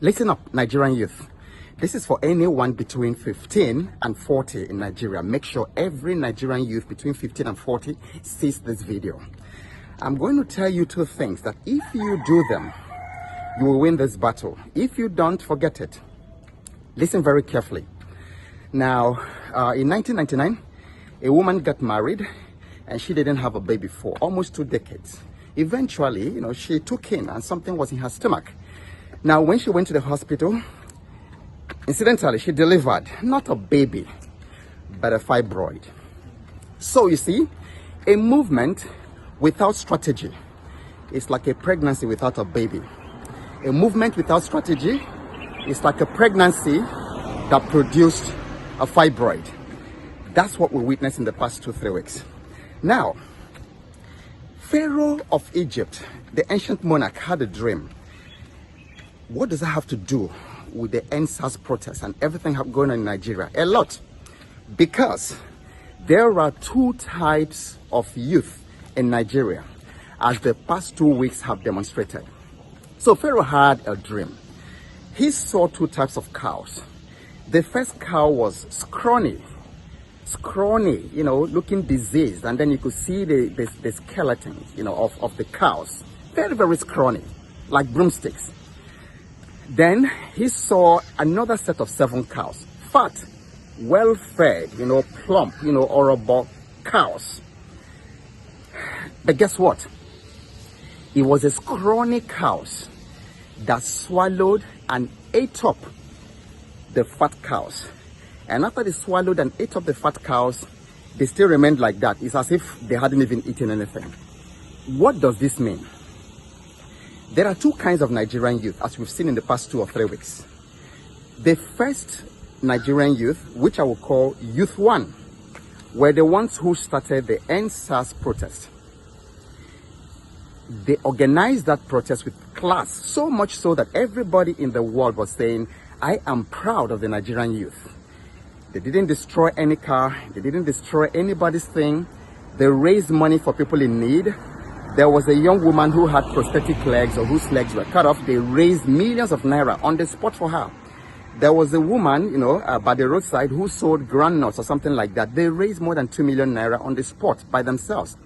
Listen up, Nigerian youth. This is for anyone between 15 and 40 in Nigeria. Make sure every Nigerian youth between 15 and 40 sees this video. I'm going to tell you two things that if you do them, you will win this battle. If you don't, forget it. Listen very carefully. Now, in 1999, a woman got married and she didn't have a baby for almost 2 decades. Eventually, she took in and something was in her stomach. Now, when she went to the hospital, incidentally, she delivered not a baby, but a fibroid. So you see, a movement without strategy is like a pregnancy without a baby. A movement without strategy is like a pregnancy that produced a fibroid. That's what we witnessed in the past 2-3 weeks. Now, Pharaoh of Egypt, the ancient monarch, had a dream. What does that have to do with the NSAS protests and everything going on in Nigeria? A lot. Because there are 2 types of youth in Nigeria, as the past 2 weeks have demonstrated. So Pharaoh had a dream. He saw 2 types of cows. The first cow was scrawny, looking diseased, and then you could see the skeletons, of the cows. Very, very scrawny, like broomsticks. Then he saw another set of 7 cows, fat, well-fed, plump, horrible cows. But guess what? It was a scrawny cows that swallowed and ate up the fat cows. And after they swallowed and ate up the fat cows, they still remained like that. It's as if they hadn't even eaten anything. What does this mean? There are 2 kinds of Nigerian youth, as we've seen in the past 2 or 3 weeks. The first Nigerian youth, which I will call Youth 1, were the ones who started the NSAS protest. They organized that protest with class, so much so that everybody in the world was saying, I am proud of the Nigerian youth. They didn't destroy any car, they didn't destroy anybody's thing. They raised money for people in need. There was a young woman who had prosthetic legs or whose legs were cut off. They raised millions of naira on the spot for her. There was a woman, by the roadside who sold groundnuts or something like that. They raised more than 2 million naira on the spot by themselves.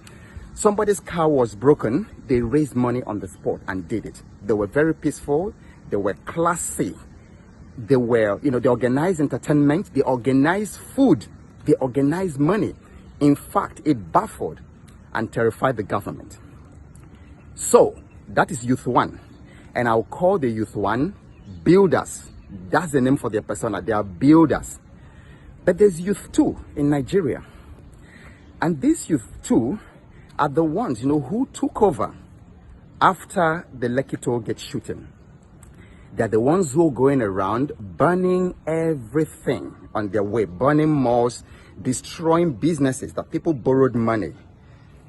Somebody's car was broken. They raised money on the spot and did it. They were very peaceful. They were classy. They were, they organized entertainment. They organized food. They organized money. In fact, it baffled and terrified the government. So, that is Youth 1. And I'll call the Youth 1 builders. That's the name for their persona. They are builders. But there's Youth 2 in Nigeria. And these Youth 2 are the ones, who took over after the Lekki toll gate shooting. They're the ones who are going around burning everything on their way, burning malls, destroying businesses that people borrowed money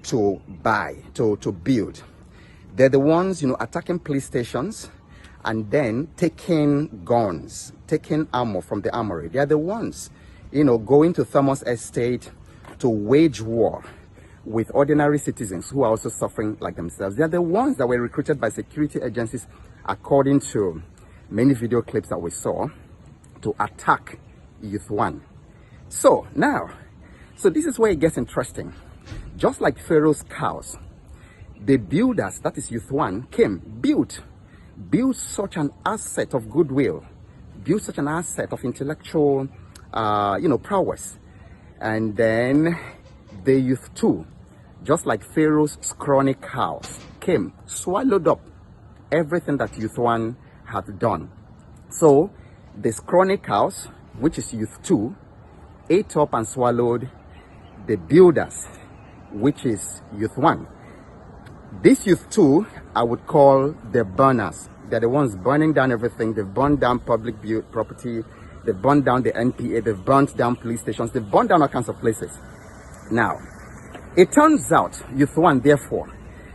to buy, to build. They're the ones, attacking police stations and then taking guns, taking ammo from the armory. They're the ones, going to Thomas Estate to wage war with ordinary citizens who are also suffering like themselves. They're the ones that were recruited by security agencies, according to many video clips that we saw, to attack Youth 1. So this is where it gets interesting. Just like Pharaoh's cows, the builders, that is Youth 1, came, built such an asset of goodwill, built such an asset of intellectual, prowess. And then the Youth 2, just like Pharaoh's scrawny cows, came, swallowed up everything that Youth 1 had done. So the scrawny cows, which is Youth 2, ate up and swallowed the builders, which is Youth 1. This Youth 2, I would call the burners. They're the ones burning down everything. They've burned down public property. They've burned down the NPA. They've burnt down police stations. They've burned down all kinds of places. Now, it turns out, Youth 1, therefore,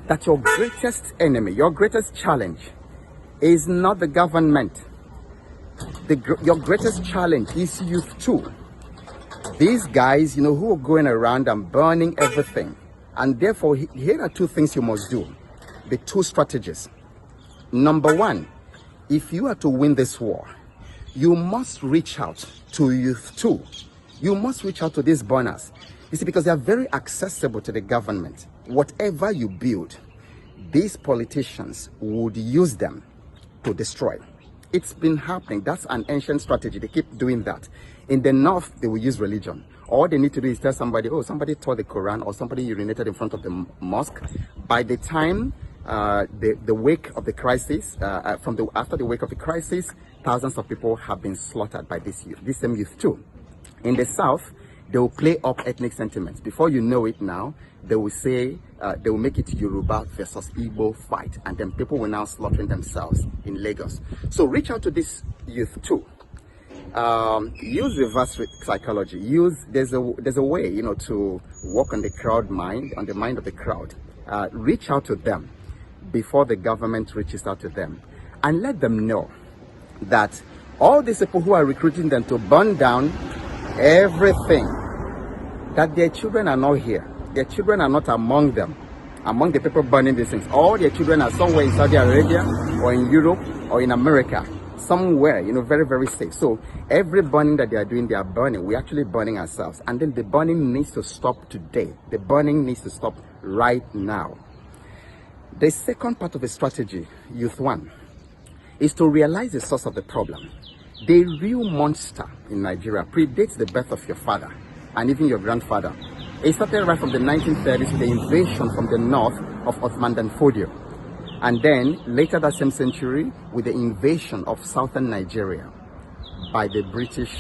that your greatest enemy, your greatest challenge is not the government. Your greatest challenge is Youth 2. These guys, who are going around and burning everything. And therefore, here are 2 things you must do. The 2 strategies. Number 1, if you are to win this war, you must reach out to youth too. You must reach out to these burners. You see, because they are very accessible to the government. Whatever you build, these politicians would use them to destroy. It's been happening. That's an ancient strategy. They keep doing that. In the north, they will use religion. All they need to do is tell somebody, oh, somebody tore the Quran, or somebody urinated in front of the mosque. By the time the wake of the crisis, after the wake of the crisis, thousands of people have been slaughtered by this same youth too. In the south, they will play up ethnic sentiments. Before you know it now, they will say, they will make it Yoruba versus Igbo fight, and then people will now slaughtering themselves in Lagos. So reach out to this youth too. Use reverse psychology. There's a way, you know, to work on the crowd mind, on the mind of the crowd. Reach out to them before the government reaches out to them, and let them know that all these people who are recruiting them to burn down everything, that their children are not here. Their children are not among them, among the people burning these things. All their children are somewhere in Saudi Arabia or in Europe or in America, somewhere, you know, very, very safe. So every burning that they are doing, they are burning. We're actually burning ourselves. And then the burning needs to stop today. The burning needs to stop right now. The second part of the strategy, Youth One, is to realize the source of the problem. The real monster in Nigeria predates the birth of your father and even your grandfather. It started right from the 1930s with the invasion from the north of Ottoman Dan Fodio. And then later that same century with the invasion of southern Nigeria by the British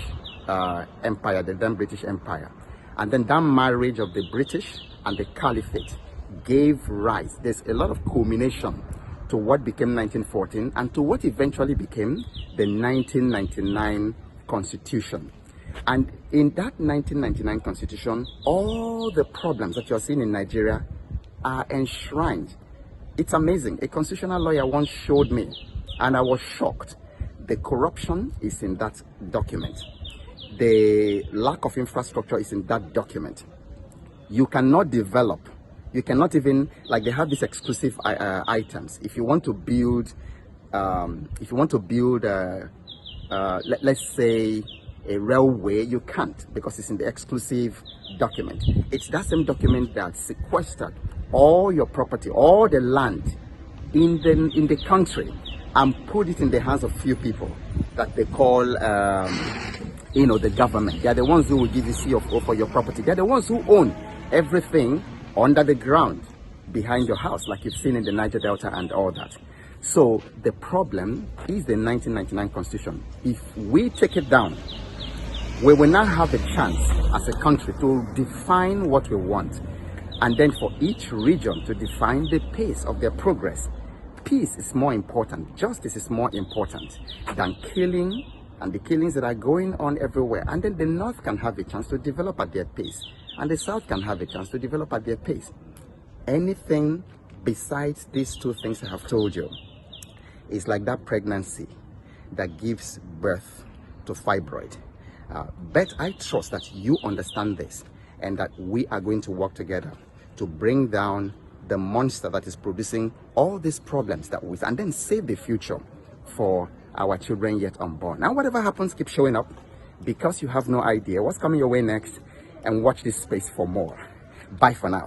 Empire, the then British Empire. And then that marriage of the British and the Caliphate gave rise. There's a lot of culmination to what became 1914 and to what eventually became the 1999 Constitution. And in that 1999 Constitution, all the problems that you're seeing in Nigeria are enshrined. It's amazing. A constitutional lawyer once showed me, and I was shocked. The corruption is in that document. The lack of infrastructure is in that document. You cannot develop. You cannot even, like, they have these exclusive items. If you want to build, let's say, a railway, you can't, because it's in the exclusive document. It's that same document that sequestered all your property, all the land in the country, and put it in the hands of few people that they call, you know, the government. They are the ones who will give you CFO for your property. They are the ones who own everything under the ground behind your house, like you've seen in the Niger Delta and all that. So the problem is the 1999 Constitution. If we take it down, we will now have a chance as a country to define what we want, and then for each region to define the pace of their progress. Peace is more important, justice is more important than killing and the killings that are going on everywhere. And then the North can have a chance to develop at their pace, and the South can have a chance to develop at their pace. Anything besides these two things I have told you is like that pregnancy that gives birth to fibroid. But I trust that you understand this, and that we are going to work together to bring down the monster that is producing all these problems and then save the future for our children yet unborn. Now, whatever happens, keep showing up, because you have no idea what's coming your way next, and watch this space for more. Bye for now.